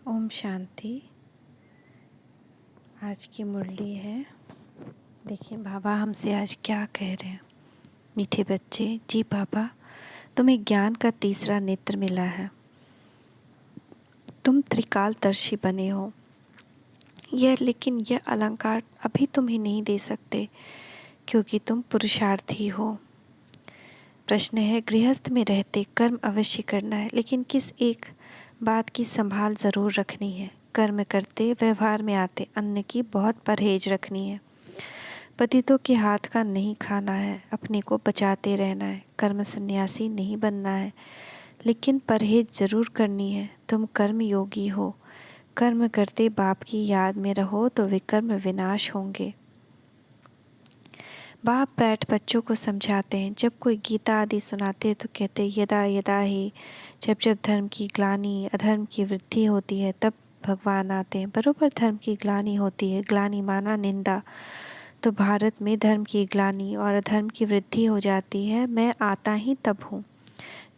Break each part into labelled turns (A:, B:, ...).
A: ओम शांति। आज की मुरली है। देखिए बाबा हमसे आज क्या कह रहे हैं। मीठे बच्चे, जी बाबा, तुम्हें ज्ञान का तीसरा नेत्र मिला है। तुम त्रिकालदर्शी बने हो। लेकिन यह अलंकार अभी तुम्हें नहीं दे सकते क्योंकि तुम पुरुषार्थी हो। प्रश्न है, गृहस्थ में रहते कर्म अवश्य करना है, लेकिन किस एक बात की संभाल ज़रूर रखनी है। कर्म करते व्यवहार में आते अन्न की बहुत परहेज रखनी है। पतितों के हाथ का नहीं खाना है, अपने को बचाते रहना है। कर्म सन्यासी नहीं बनना है, लेकिन परहेज ज़रूर करनी है। तुम कर्म योगी हो। कर्म करते बाप की याद में रहो तो विकर्म विनाश होंगे। बाप बैठ बच्चों को समझाते हैं। जब कोई गीता आदि सुनाते हैं तो कहते हैं यदा यदा ही, जब जब धर्म की ग्लानि अधर्म की वृद्धि होती है तब भगवान आते हैं। बरोबर धर्म की ग्लानि होती है, ग्लानि माना निंदा। तो भारत में धर्म की ग्लानि और अधर्म की वृद्धि हो जाती है। मैं आता ही तब हूँ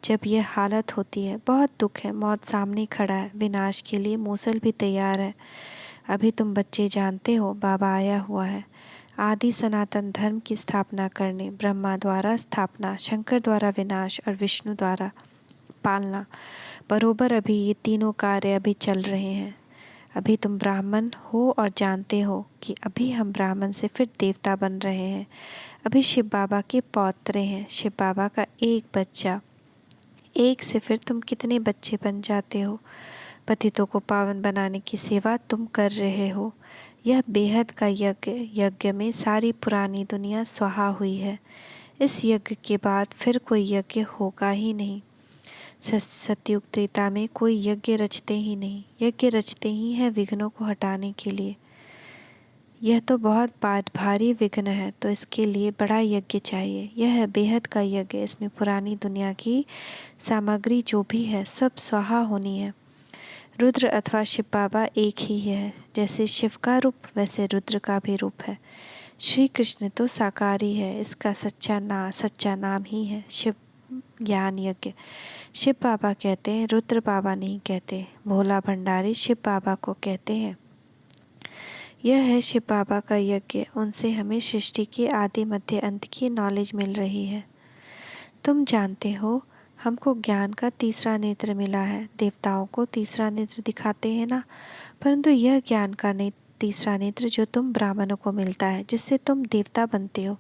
A: जब यह हालत होती है। बहुत दुख है, मौत सामने खड़ा है, विनाश के लिए मूसल भी तैयार है। अभी तुम बच्चे जानते हो बाबा आया हुआ है आदि सनातन धर्म की स्थापना करने। ब्रह्मा द्वारा स्थापना, शंकर द्वारा विनाश और विष्णु द्वारा पालना। बरोबर अभी ये तीनों कार्य अभी चल रहे हैं। अभी तुम ब्राह्मण हो और जानते हो कि अभी हम ब्राह्मण से फिर देवता बन रहे हैं। अभी शिव बाबा के पौत्रे हैं। शिव बाबा का एक बच्चा, एक से फिर तुम कितने बच्चे बन जाते हो। पतितों को पावन बनाने की सेवा तुम कर रहे हो। यह बेहद का यज्ञ में सारी पुरानी दुनिया स्वाहा हुई है। इस यज्ञ के बाद फिर कोई यज्ञ होगा ही नहीं। सतयुग त्रेता में कोई यज्ञ रचते ही नहीं। यज्ञ रचते ही है विघ्नों को हटाने के लिए। यह तो बहुत भारी विघ्न है, तो इसके लिए बड़ा यज्ञ चाहिए। यह है बेहद का यज्ञ। इसमें पुरानी दुनिया की सामग्री जो भी है सब स्वाहा होनी है। रुद्र अथवा शिव बाबा एक ही है। जैसे शिव का रूप वैसे रुद्र का भी रूप है। श्री कृष्ण तो साकारी है। इसका सच्चा नाम ही है शिव ज्ञान यज्ञ। शिव बाबा कहते हैं, रुद्र बाबा नहीं कहते। भोला भंडारी शिव बाबा को कहते हैं। यह है शिव बाबा का यज्ञ। उनसे हमें सृष्टि के आदि मध्य अंत की नॉलेज मिल रही है। तुम जानते हो हमको ज्ञान का तीसरा नेत्र मिला है। देवताओं को तीसरा नेत्र दिखाते हैं ना, परंतु यह ज्ञान का तीसरा नेत्र जो तुम ब्राह्मणों को मिलता है, जिससे तुम देवता बनते हो,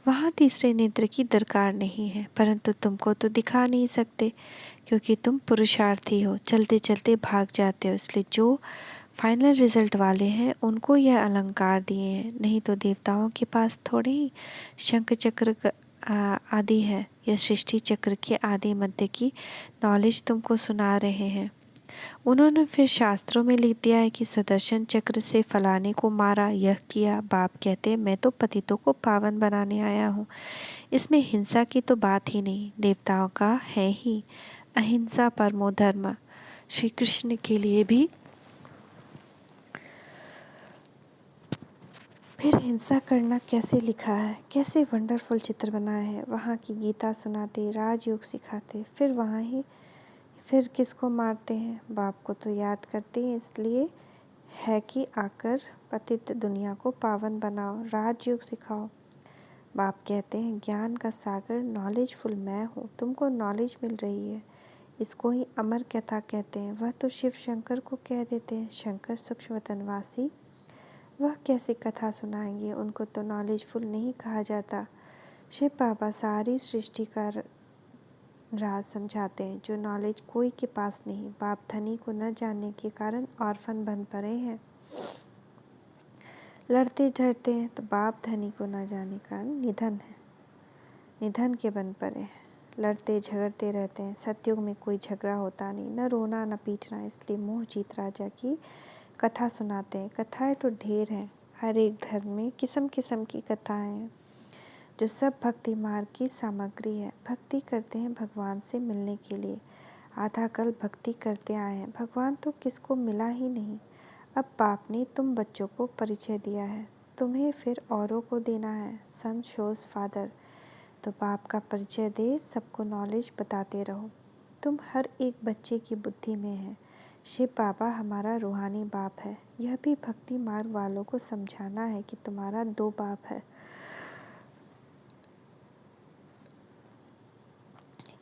A: वहाँ तीसरे नेत्र की दरकार नहीं है। परंतु तुमको तो दिखा नहीं सकते क्योंकि तुम पुरुषार्थी हो, चलते चलते भाग जाते हो। इसलिए जो फाइनल रिजल्ट वाले हैं उनको यह अलंकार दिए हैं। नहीं तो देवताओं के पास थोड़े ही शंख चक्र आदि है। यह सृष्टि चक्र के आदि मध्य की नॉलेज तुमको सुना रहे हैं। उन्होंने फिर शास्त्रों में लिख दिया है कि सुदर्शन चक्र से फलाने को मारा, यह किया। बाप कहते मैं तो पतितों को पावन बनाने आया हूँ। इसमें हिंसा की तो बात ही नहीं। देवताओं का है ही अहिंसा परमो धर्म। श्री कृष्ण के लिए भी फिर हिंसा करना कैसे लिखा है, कैसे वंडरफुल चित्र बनाए हैं। वहाँ की गीता सुनाते, राजयोग सिखाते, फिर किसको मारते हैं, बाप को तो याद करते हैं। इसलिए है कि आकर पतित दुनिया को पावन बनाओ, राजयोग सिखाओ। बाप कहते हैं ज्ञान का सागर नॉलेजफुल मैं हूँ। तुमको नॉलेज मिल रही है। इसको ही अमर कथा कहते हैं। वह तो शिव शंकर को कह देते हैं। शंकर सूक्ष्म वतनवासी, वह कैसे कथा सुनाएंगे, उनको तो नॉलेजफुल नहीं कहा जाता। शिव बाबा सारी सृष्टि का राज समझाते हैं, जो नॉलेज कोई के पास नहीं। बाप धनी को न जानने के कारण ऑर्फन बन पड़े हैं। लड़ते झड़ते हैं तो बाप धनी को न जाने का कारण निधन के बन पड़े हैं। लड़ते झगड़ते रहते हैं। सतयुग में कोई झगड़ा होता नहीं, न रोना न पीटना। इसलिए मोह जीत राजा की कथा सुनाते हैं। कथाएं तो ढेर हैं। हर एक धर्म में किस्म किस्म की कथाएं हैं, जो सब भक्ति मार्ग की सामग्री है। भक्ति करते हैं भगवान से मिलने के लिए। आधा कल भक्ति करते आए हैं, भगवान तो किसको मिला ही नहीं। अब बाप ने तुम बच्चों को परिचय दिया है, तुम्हें फिर औरों को देना है। सन शोज फादर, तो बाप का परिचय दे, सबको नॉलेज बताते रहो। तुम हर एक बच्चे की बुद्धि में है। शिव बाबा हमारा रूहानी बाप है। यह भी भक्ति मार्ग वालों को समझाना है कि तुम्हारा दो बाप है,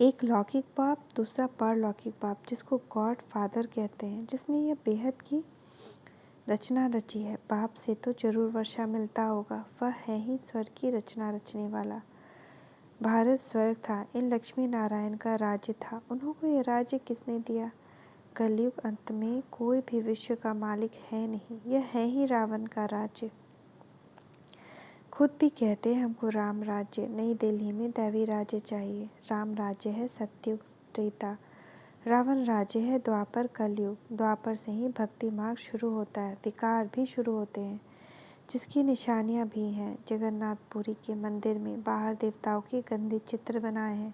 A: एक लौकिक बाप, दूसरा परलौकिक बाप, जिसको गॉड फादर कहते हैं, जिसने यह बेहद की रचना रची है। बाप से तो जरूर वर्षा मिलता होगा, वह है ही स्वर्ग की रचना रचने वाला। भारत स्वर्ग था, इन लक्ष्मी नारायण का राज्य था। उन्होंने यह राज्य किसने दिया? कलयुग अंत में कोई भी विश्व का मालिक है नहीं, यह है ही रावण का राज्य। खुद भी कहते हैं हमको राम राज्य, नई दिल्ली में दैवी राज्य चाहिए। राम राज्य है सत्युग त्रेता, रावण राज्य है द्वापर कलयुग। द्वापर से ही भक्ति मार्ग शुरू होता है, विकार भी शुरू होते हैं, जिसकी निशानियां भी हैं। जगन्नाथपुरी के मंदिर में बाहर देवताओं के गंदे चित्र बनाए हैं,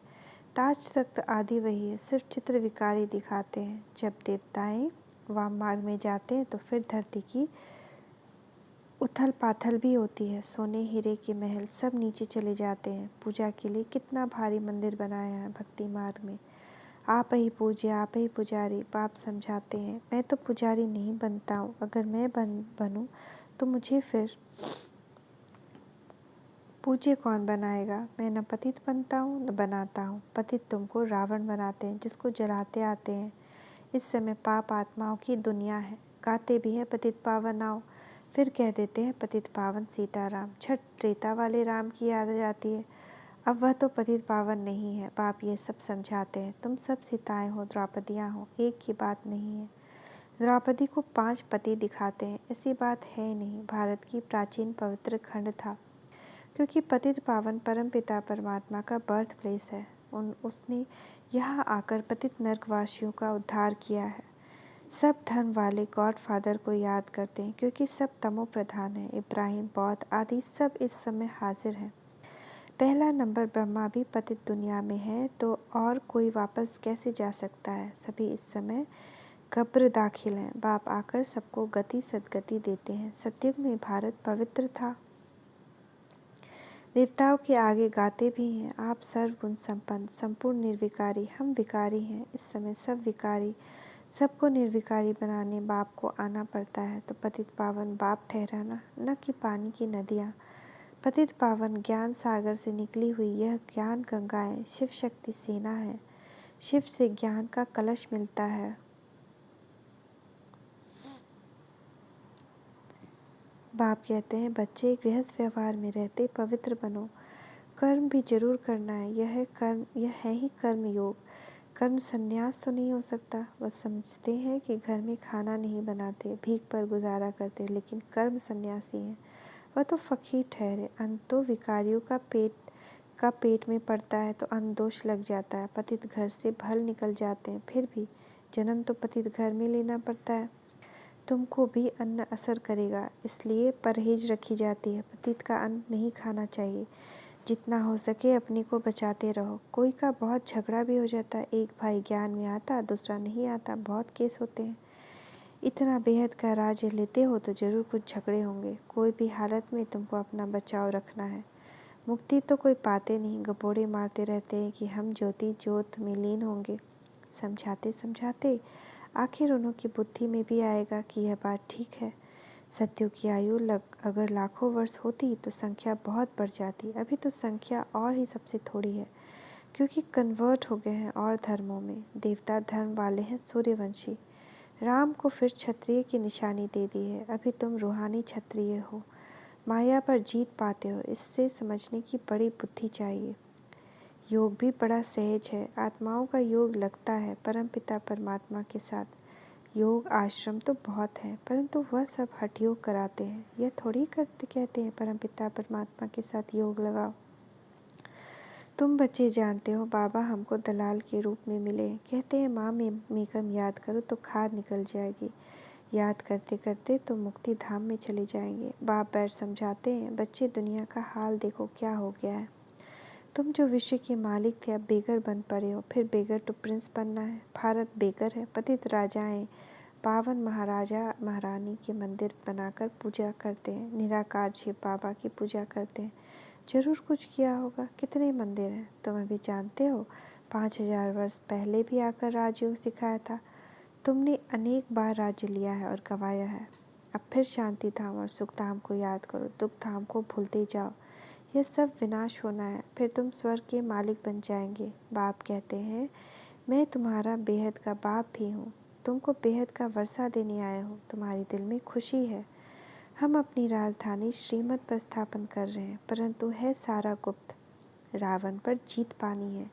A: ताज तख्त आदि वही है, सिर्फ चित्र विकारी दिखाते हैं। जब देवताएं वाम मार्ग में जाते हैं तो फिर धरती की उथल पाथल भी होती है। सोने हीरे के महल सब नीचे चले जाते हैं। पूजा के लिए कितना भारी मंदिर बनाया है भक्ति मार्ग में। आप ही पूज्य, आप ही पुजारी, बाप समझाते हैं। मैं तो पुजारी नहीं बनता हूँ, अगर मैं बनूँ तो मुझे फिर पूज्य कौन बनाएगा? मैं न पतित बनता हूँ न बनाता हूँ। पतित तुमको रावण बनाते हैं, जिसको जलाते आते हैं। इस समय पाप आत्माओं की दुनिया है, गाते भी हैं पतित पावन आओ, फिर कह देते हैं पतित पावन सीताराम। छठ त्रेता वाले राम की याद आ जाती है, अब वह तो पतित पावन नहीं है। बाप ये सब समझाते हैं, तुम सब सीताएं हो, द्रौपदियाँ हो, एक की बात नहीं है। द्रौपदी को 5 पति दिखाते हैं, ऐसी बात है नहीं। भारत की प्राचीन पवित्र खंड था, क्योंकि पतित पावन परम पिता परमात्मा का बर्थ प्लेस है। उसने यहाँ आकर पतित नरकवासियों का उद्धार किया है। सब धर्म वाले गॉड फादर को याद करते हैं, क्योंकि सब तमो प्रधान हैं। इब्राहिम, बौद्ध आदि सब इस समय हाजिर हैं। पहला नंबर ब्रह्मा भी पतित दुनिया में है, तो और कोई वापस कैसे जा सकता है? सभी इस समय कब्र दाखिल हैं। बाप आकर सबको गति सदगति देते हैं। सतयुग में भारत पवित्र था, देवताओं के आगे गाते भी हैं, आप सर्वगुण संपन्न, संपूर्ण निर्विकारी, हम विकारी हैं। इस समय सब विकारी, सबको निर्विकारी बनाने बाप को आना पड़ता है। तो पतित पावन बाप ठहराना, न कि पानी की नदियाँ। पतित पावन ज्ञान सागर से निकली हुई यह ज्ञान गंगाएं शिव शक्ति सेना है। शिव से ज्ञान का कलश मिलता है। बाप कहते हैं बच्चे गृहस्थ व्यवहार में रहते पवित्र बनो, कर्म भी जरूर करना है। यह है ही कर्म योग। कर्म संन्यास तो नहीं हो सकता। वह समझते हैं कि घर में खाना नहीं बनाते, भीख पर गुजारा करते, लेकिन कर्म सन्यासी हैं। वह तो फकीर ठहरे। अन्न तो विकारियों का पेट में पड़ता है तो अन्न दोष लग जाता है। पतित घर से भल निकल जाते हैं, फिर भी जन्म तो पतित घर में लेना पड़ता है। तुमको भी अन्न असर करेगा, इसलिए परहेज रखी जाती है। पतित का अन्न नहीं खाना चाहिए। जितना हो सके अपने को बचाते रहो। कोई का बहुत झगड़ा भी हो जाता है, एक भाई ज्ञान में आता, दूसरा नहीं आता, बहुत केस होते हैं। इतना बेहद का राज्य लेते हो तो जरूर कुछ झगड़े होंगे। कोई भी हालत में तुमको अपना बचाव रखना है। मुक्ति तो कोई पाते नहीं, गपोड़े मारते रहते हैं कि हम ज्योति ज्योत में लीन होंगे। समझाते समझाते आखिर उन्होंने बुद्धि में भी आएगा कि यह बात ठीक है। सत्यों की आयु अगर लाखों वर्ष होती तो संख्या बहुत बढ़ जाती। अभी तो संख्या और ही सबसे थोड़ी है, क्योंकि कन्वर्ट हो गए हैं और धर्मों में। देवता धर्म वाले हैं सूर्यवंशी। राम को फिर क्षत्रिय की निशानी दे दी है। अभी तुम रूहानी क्षत्रिय हो, माया पर जीत पाते हो। इससे समझने की बड़ी बुद्धि चाहिए। योग भी बड़ा सहज है, आत्माओं का योग लगता है परमपिता परमात्मा के साथ। योग आश्रम तो बहुत हैं, परंतु वह सब हठ योग कराते हैं। यह थोड़ी करते कहते हैं परमपिता परमात्मा के साथ योग लगाओ। तुम बच्चे जानते हो बाबा हमको दलाल के रूप में मिले। कहते हैं माँ मेकम याद करो तो खाद निकल जाएगी। याद करते करते तो मुक्ति धाम में चले जाएंगे। बाप बैठ समझाते हैं बच्चे दुनिया का हाल देखो क्या हो गया है। तुम जो विश्व के मालिक थे अब बेगर बन पड़े हो, फिर बेगर टू प्रिंस बनना है। भारत बेगर है। पतित राजाएं पावन महाराजा महारानी के मंदिर बनाकर पूजा करते हैं, निराकार शिव बाबा की पूजा करते हैं। जरूर कुछ किया होगा। कितने मंदिर हैं तुम अभी जानते हो? 5000 वर्ष पहले भी आकर राजयोग सिखाया था। तुमने अनेक बार राज्य लिया है और गंवाया है। अब फिर शांति धाम और सुख धाम को याद करो, दुख धाम को भूलते जाओ। यह सब विनाश होना है, फिर तुम स्वर्ग के मालिक बन जाएंगे। बाप कहते हैं, मैं तुम्हारा बेहद का बाप भी हूँ। तुमको बेहद का वर्षा देने आया हूँ। तुम्हारे दिल में खुशी है। हम अपनी राजधानी श्रीमत पर स्थापन कर रहे हैं, परंतु है सारा गुप्त। रावण पर जीत पानी है।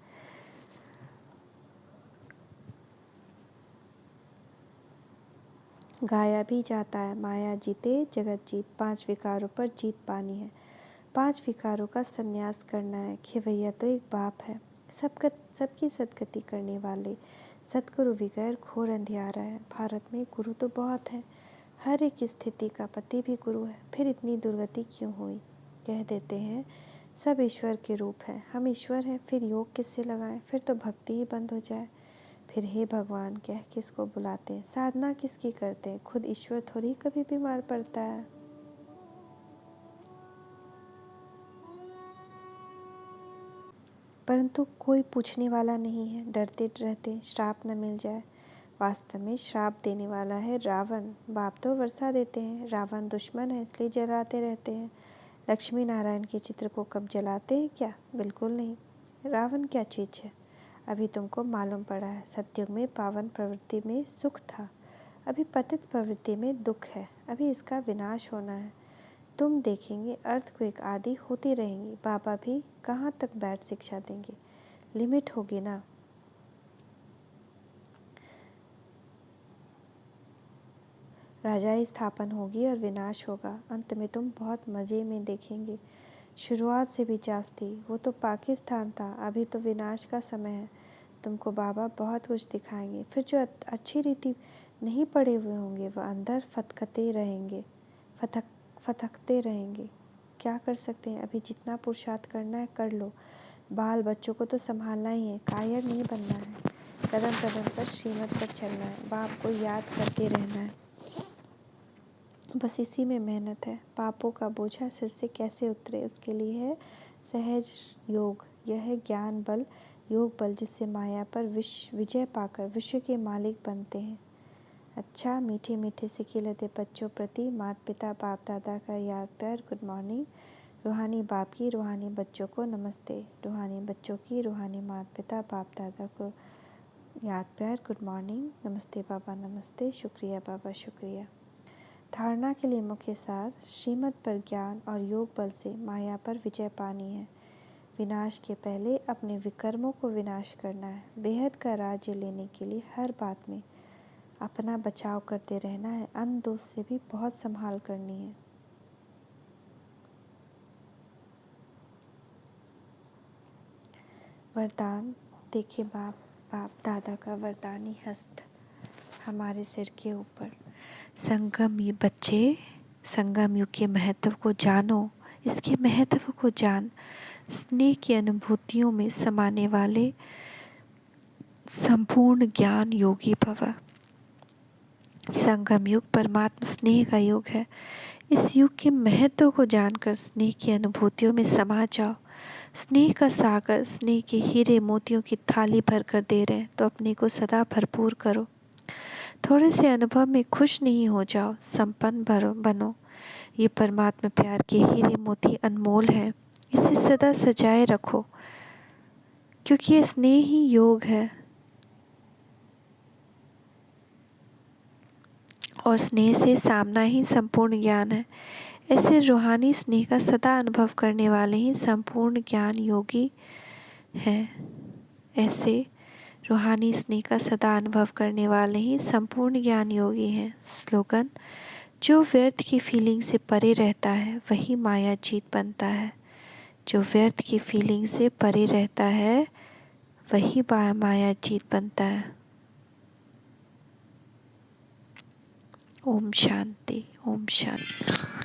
A: गाया भी जाता है, माया जीते जगत जीत। 5 विकारों पर जीत पानी है। 5 विकारों का संन्यास करना है। खिवैया तो एक बाप है, सबकी सदगति करने वाले। सदगुरु बगैर घोर अंधियारा है। भारत में गुरु तो बहुत हैं, हर एक स्थिति का पति भी गुरु है। फिर इतनी दुर्गति क्यों हुई? कह देते हैं सब ईश्वर के रूप है। हम ईश्वर हैं, फिर योग किससे लगाएं? फिर तो भक्ति ही बंद हो जाए। फिर हे भगवान कह किसको बुलाते हैं? साधना किसकी करते हैं? खुद ईश्वर थोड़ी कभी बीमार पड़ता है। परंतु कोई पूछने वाला नहीं है, डरते रहते श्राप न मिल जाए। वास्तव में श्राप देने वाला है रावण। बाप तो वर्षा देते हैं, रावण दुश्मन है इसलिए जलाते रहते हैं। लक्ष्मी नारायण के चित्र को कब जलाते हैं क्या? बिल्कुल नहीं। रावण क्या चीज़ है? अभी तुमको मालूम पड़ा है। सतयुग में पावन प्रवृत्ति में सुख था, अभी पतित प्रवृत्ति में दुख है। अभी इसका विनाश होना है। तुम देखेंगे अर्थक्वेक आदि होती रहेंगी। बाबा भी कहाँ तक बैठ शिक्षा देंगे? लिमिट होगी ना। राजाई स्थापन होगी और विनाश होगा। अंत में तुम बहुत मज़े में देखेंगे। शुरुआत से भी चास थी, वो तो पाकिस्तान था। अभी तो विनाश का समय है। तुमको बाबा बहुत कुछ दिखाएंगे। फिर जो अच्छी रीति नहीं पड़े हुए होंगे वह अंदर फटकते रहेंगे। क्या कर सकते हैं? अभी जितना पुरुषार्थ करना है कर लो। बाल बच्चों को तो संभालना ही है, कायर नहीं बनना है। कदम कदम पर श्रीमत पर चलना है। बाप को याद करते रहना है। बस इसी में मेहनत है। पापों का बोझा सिर से कैसे उतरे, उसके लिए है सहज योग। यह है ज्ञान बल, योग बल, जिससे माया पर विजय पाकर विश्व के मालिक बनते हैं। अच्छा, मीठे मीठे से खिलते बच्चों प्रति माता पिता बाप दादा का याद प्यार। Good morning. रूहानी बाप की रूहानी बच्चों को नमस्ते। रूहानी बच्चों की रूहानी माता पिता बाप दादा को याद प्यार। Good morning. नमस्ते बाबा, नमस्ते। शुक्रिया बाबा, शुक्रिया। धारणा के लिए मुख्य सार श्रीमत पर ज्ञान और योग बल से माया पर विजय पानी है। विनाश के पहले अपने विकर्मों को विनाश करना है। बेहद का राज्य लेने के लिए हर बात में अपना बचाव करते रहना है। अन्य दोष से भी बहुत संभाल करनी है। वरदान देखिए, बाप दादा का वरदानी हस्त हमारे सिर के ऊपर। संगम युग के महत्व को जानो, इसके महत्व को जान। स्नेह की अनुभूतियों में समाने वाले संपूर्ण ज्ञान योगी भव। संगम युग परमात्मा स्नेह का युग है। इस युग के महत्व को जानकर स्नेह की अनुभूतियों में समा जाओ। स्नेह का सागर, स्नेह के हीरे मोतियों की थाली भर कर दे रहे हैं, तो अपने को सदा भरपूर करो। थोड़े से अनुभव में खुश नहीं हो जाओ, संपन्न बनो। ये परमात्मा प्यार के हीरे मोती अनमोल है, इसे सदा सजाए रखो, क्योंकि ये स्नेह ही योग है और स्नेह से सामना ही संपूर्ण ज्ञान है। ऐसे रूहानी स्नेह का सदा अनुभव करने वाले ही संपूर्ण ज्ञान योगी हैं। ऐसे रूहानी स्नेह का सदा अनुभव करने वाले ही संपूर्ण ज्ञान योगी हैं। स्लोगन, जो व्यर्थ की फीलिंग से परे रहता है वही माया जीत बनता है। जो व्यर्थ की फीलिंग से परे रहता है वही माया जीत बनता है। ओम शांति, ओम शांति।